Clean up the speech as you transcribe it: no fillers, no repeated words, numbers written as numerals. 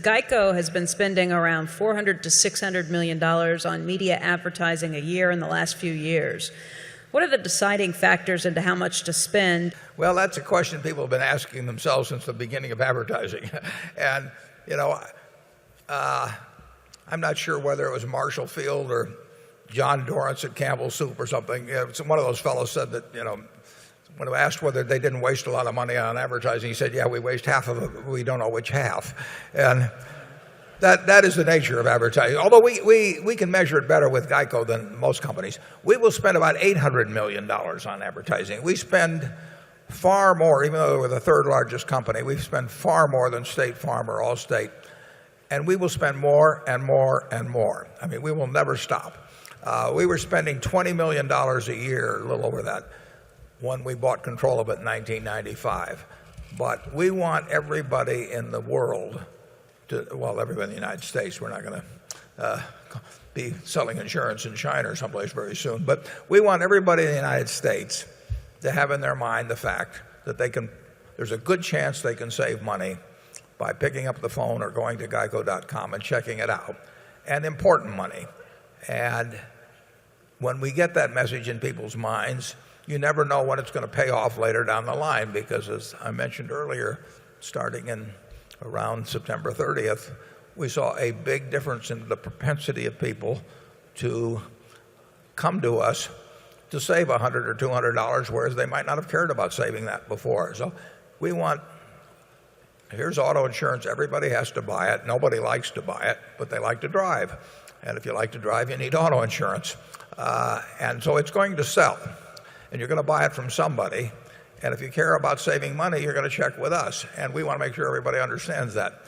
GEICO has been spending around $400 to $600 million on media advertising a year in the last few years. What are the deciding factors into how much to spend? Well, that's a question people have been asking themselves since the beginning of advertising. And, I'm not sure whether it was Marshall Field or John Dorrance at Campbell Soup or something. One of those fellows said that, when I asked whether they didn't waste a lot of money on advertising, he said, yeah, we waste half of it. We don't know which half. And that is the nature of advertising. Although we can measure it better with GEICO than most companies. We will spend about $800 million on advertising. We spend far more, even though we're the third largest company, we spend far more than State Farm or Allstate. And we will spend more and more and more. I mean, we will never stop. We were spending $20 million a year, a little over that, when we bought control of it in 1995. But we want everybody in the world well, everybody in the United States. We're not going to be selling insurance in China or someplace very soon. But we want everybody in the United States to have in their mind the fact that there's a good chance they can save money by picking up the phone or going to geico.com and checking it out, and important money. And when we get that message in people's minds, you never know when it's going to pay off later down the line, because as I mentioned earlier, starting in around September 30th, we saw a big difference in the propensity of people to come to us to save $100 or $200, whereas they might not have cared about saving that before. So here's auto insurance. Everybody has to buy it. Nobody likes to buy it, but they like to drive. And if you like to drive, you need auto insurance. And so it's going to sell. And you're going to buy it from somebody. And if you care about saving money, you're going to check with us. And we want to make sure everybody understands that.